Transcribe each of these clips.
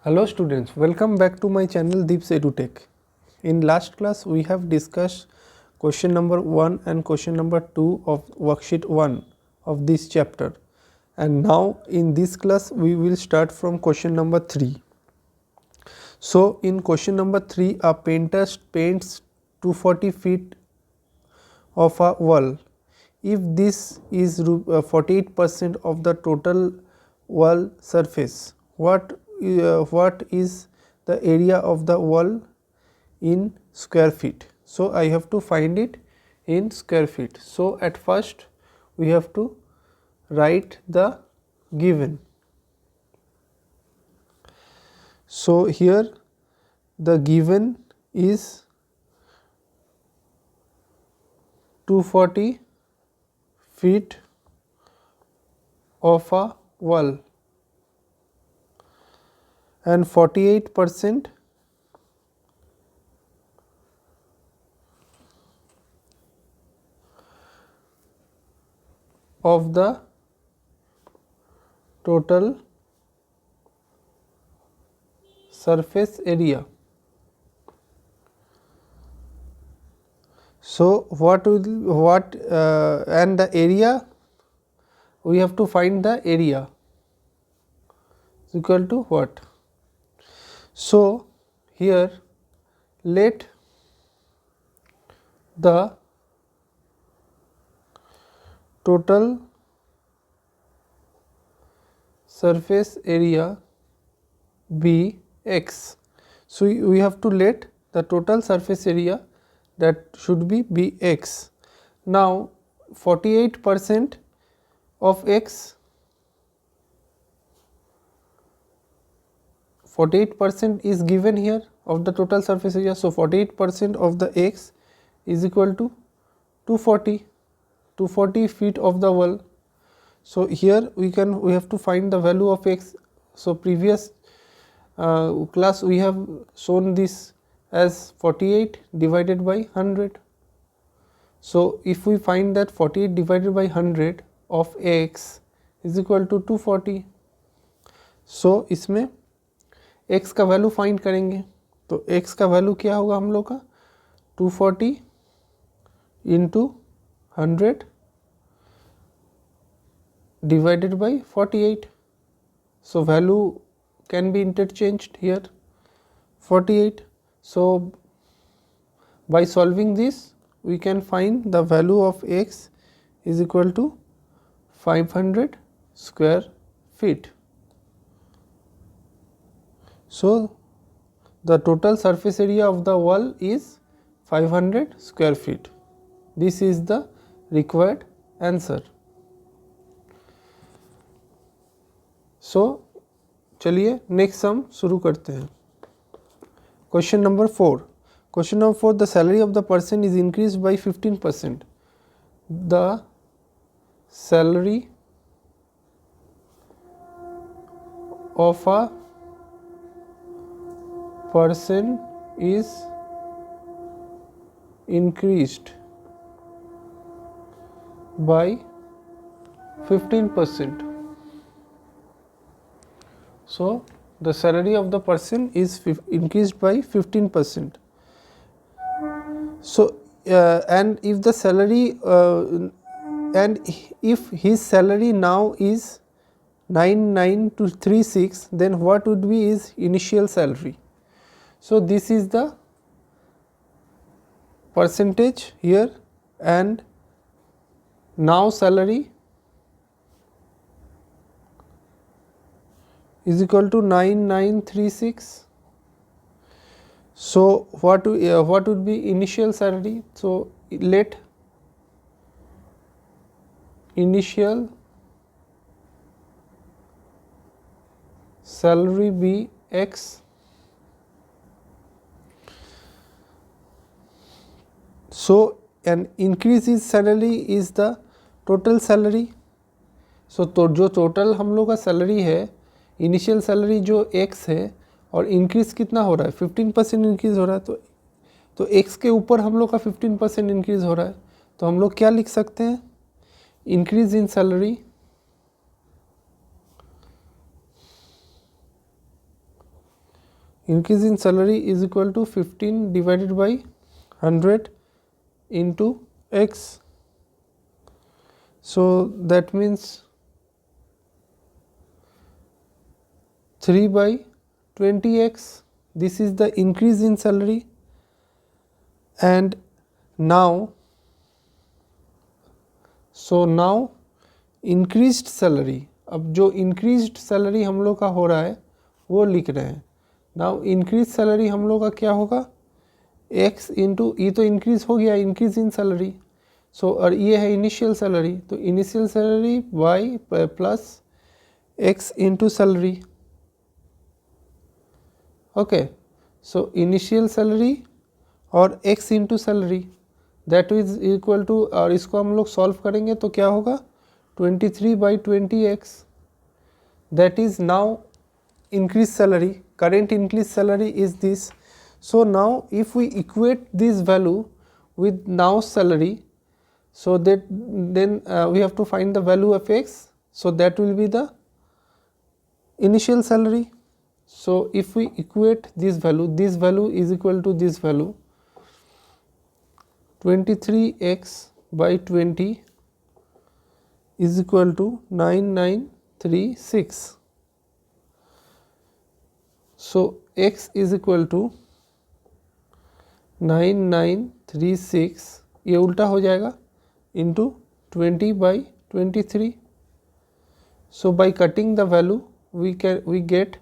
Hello students, welcome back to my channel Deeps EduTech. In last class we have discussed question number 1 and question number 2 of worksheet 1 of this chapter, and now in this class we will start from question number 3. So in question number 3, a painter paints 240 feet of a wall. If this is 48% of the total wall surface, what is the area of the wall in square feet? So I have to find it in square feet. So at first we have to write the given. So here the given is 240 feet of a wall and 48% of the total surface area. So and the area, we have to find the area is equal to what? So here let the total surface area be x. So we have to let the total surface area, that should be x. Now 48% of x, 48% is given here of the total surface area. So 48% of the x is equal to 240 feet of the wall. So here we have to find the value of x. So previous class we have shown this as 48 divided by 100. So if we find that 48 divided by 100 of x is equal to 240, so इसमें x का value find करेंगे. तो x का value क्या होगा हम लोग का 240 into 100 divided by 48. So value can be interchanged here 48. So by solving this we can find the value of x is equal to 500 square feet. So the total surface area of the wall is 500 square feet. This is the required answer. सो चलिए next sum शुरू करते हैं. Question number 4. Question number 4, the salary of the person is increase by 15%. The salary of a person is increased by 15%. So the salary of the person is increased by 15%. So and if the salary and if his salary now is 9,936, then what would be his initial salary? So this is the percentage here, and now salary is equal to 9,936. So what would be initial salary? So let initial salary be x. So an increase in salary is the total salary. So तो जो total हम लोग का salary है, initial salary जो x है, और increase कितना हो रहा है 15% इंक्रीज़ हो रहा है. तो x के ऊपर हम लोग का 15% इंक्रीज़ हो रहा है. तो हम लोग क्या लिख सकते हैं, increase in salary increase in salary is equal to 15 divided by 100 into x. So that means 3 by 20x. This is the increase in salary. And now, so now increased salary, अब जो increased salary हम लोग का हो रहा है वो लिख रहे हैं. Now increased salary हम लोग का क्या होगा, x इंटू, ये तो increase हो गया, increase in salary. सो और ये है इनिशियल सैलरी, तो initial salary y plus x into salary. Okay, so initial salary और x into salary that is equal to, और इसको हम लोग सॉल्व करेंगे तो क्या होगा 23 by 20x. That is now increase salary. Current increase salary is this. So now if we equate this value with now salary, so that then we have to find the value of x, so that will be the initial salary. So if we equate this value is equal to this value 23x by 20 is equal to 9936. So x is equal to 9936, ये उल्टा हो जाएगा, into 20 by 23. So by cutting the value we get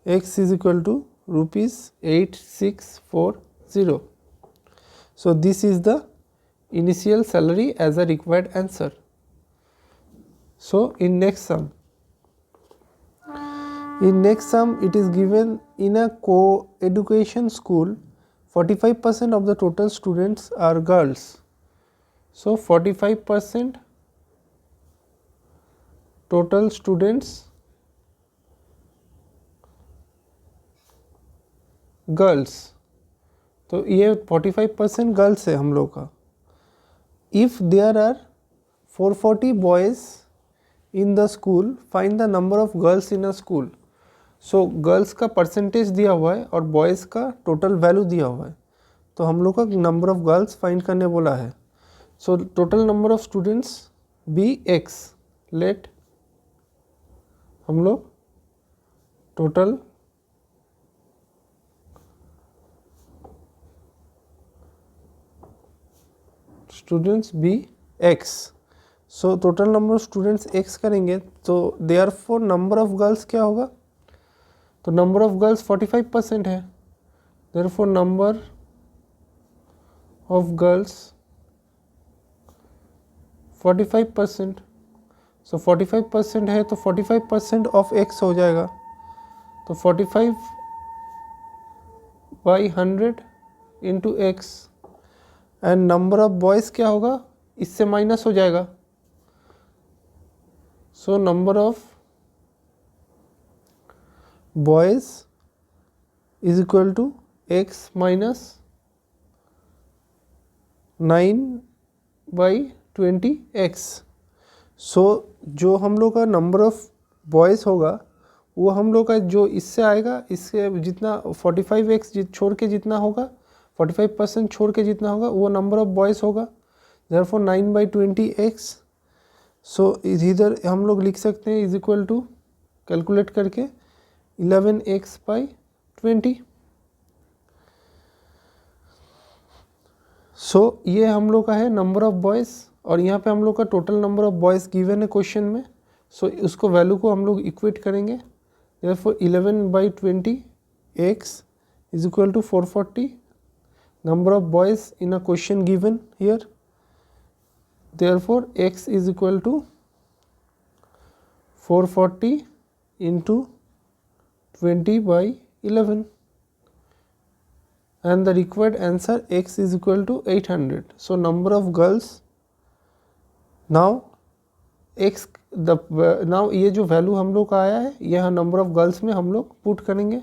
x is equal to rupees 8640. So this is the initial salary as a required answer. So in next sum it is given in a co-education school 45% of the total students are girls. So 45% total students girls, तो ये 45% girls है हम लोग का. If there are 440 boys in the school, find the number of girls in a school. So girls का percentage दिया हुआ है और बॉयज़ का टोटल वैल्यू दिया हुआ है, तो हम लोग का नंबर ऑफ गर्ल्स फाइंड करने बोला है. So total number of students be x. Let हम लोग total students be x. So total number of students x करेंगे, तो देयरफॉर नंबर ऑफ गर्ल्स क्या होगा, तो नंबर ऑफ गर्ल्स 45% है, देयरफॉर नंबर ऑफ गर्ल्स 45%. सो 45% है तो 45% ऑफ एक्स हो जाएगा, तो 45 by 100 into x. And number of boys क्या होगा, इससे माइनस हो जाएगा. So number of boys is equal to x minus 9/20x. सो जो हम लोग का नंबर ऑफ बॉयज़ होगा वो हम लोग का जो इससे आएगा, इससे जितना 45x छोड़ के जितना होगा, 45% छोड़ के जितना होगा वो नंबर ऑफ बॉयज़ होगा. Therefore 9/20x. सो इधर हम लोग लिख सकते हैं इज इक्वल टू, कैलकुलेट करके 11x/20. सो ये हम लोग का है नंबर ऑफ बॉयज़, और यहाँ पे हम लोग का total number of boys given है क्वेश्चन में. सो उसको वैल्यू को हम लोग इक्वेट करेंगे. Therefore 11/20x is equal to 440 number of boys in a question given here. Therefore x is equal to 440 into 20/11, and the required answer x is equal to 800. So number of girls, now x now ये जो value हम लोग का आया है यह number of girls में हम लोग पुट करेंगे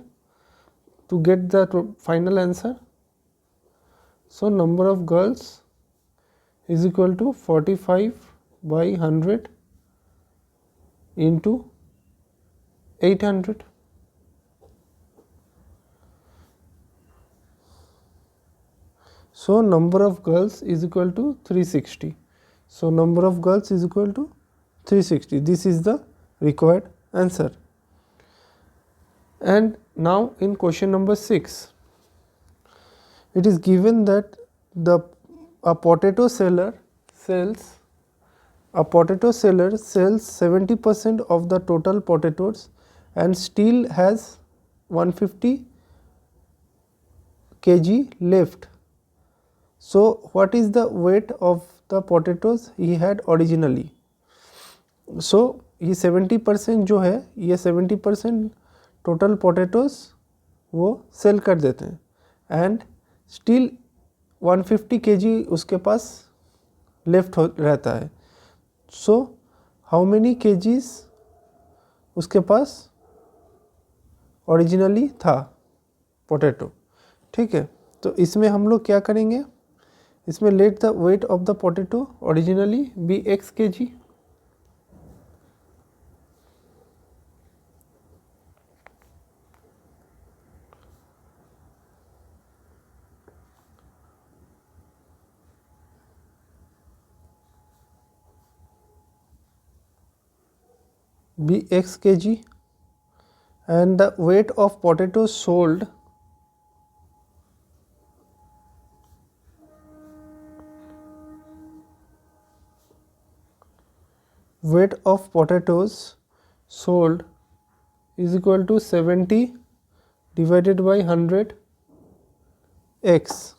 to get the final answer. So number of girls is equal to 45/100 into 800. So number of girls is equal to 360. So number of girls is equal to 360. This is the required answer. And now in question number 6, it is given that a potato seller sells 70% of the total potatoes and still has 150 kg left. So what is the weight of the potatoes he had originally? So ये 70% जो है, ये 70% total potatoes वो cell कर देते हैं and still 150 kg उसके पास left रहता है. सो हाउ मेनी kgs उसके पास ओरिजिनली था पोटैटो. ठीक है, तो इसमें हम लोग क्या करेंगे, इसमें let the weight of the potato originally be x kg. be x kg and the weight of potatoes sold is equal to 70 divided by 100 x.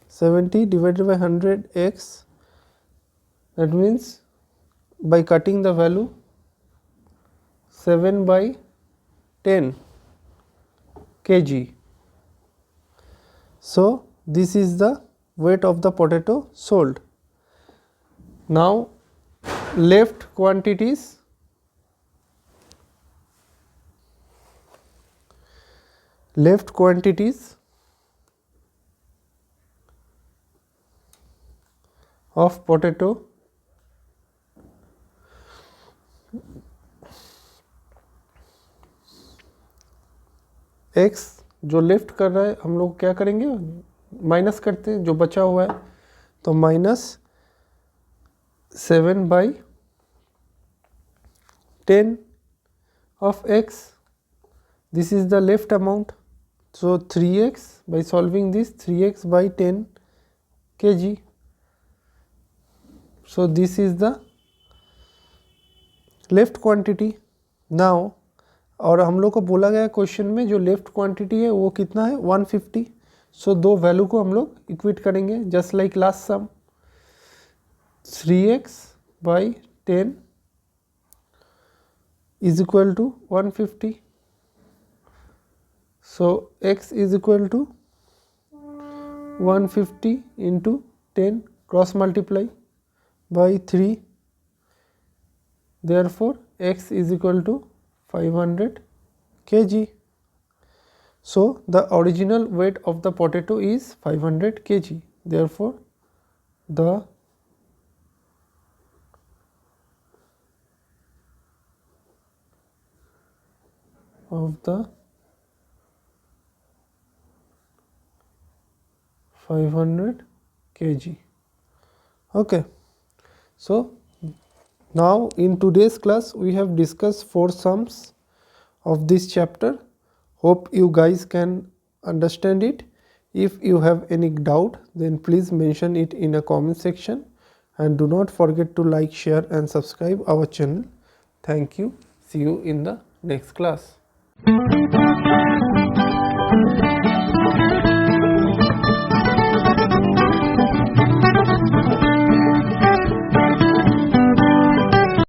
70 divided by 100 x, that means by cutting the value 7 by 10 kg. So this is the weight of the potato sold. Now left quantities of potato x जो left कर रहा है हम लोग क्या करेंगे, minus करते हैं जो बचा हुआ है, तो -7 by 10 of x. This is the left amount. So 3x, by solving this 3x by 10 kg. So this is the left quantity. Now और हम लोग को बोला गया क्वेश्चन में जो लेफ्ट क्वांटिटी है वो कितना है, 150. सो दो वैल्यू को हम लोग इक्वेट करेंगे just like last sum. 3x by 10 is equal to 150. So x is equal to 150 into 10 cross multiply by 3. Therefore x is equal to 500 kg. So the original weight of the potato is 500 kg. Therefore the of the 500 kg. Okay. So now in today's class we have discussed 4 sums of this chapter. Hope you guys can understand it. If you have any doubt then please mention it in a comment section and do not forget to like, share and subscribe our channel. Thank you. See you in the next class.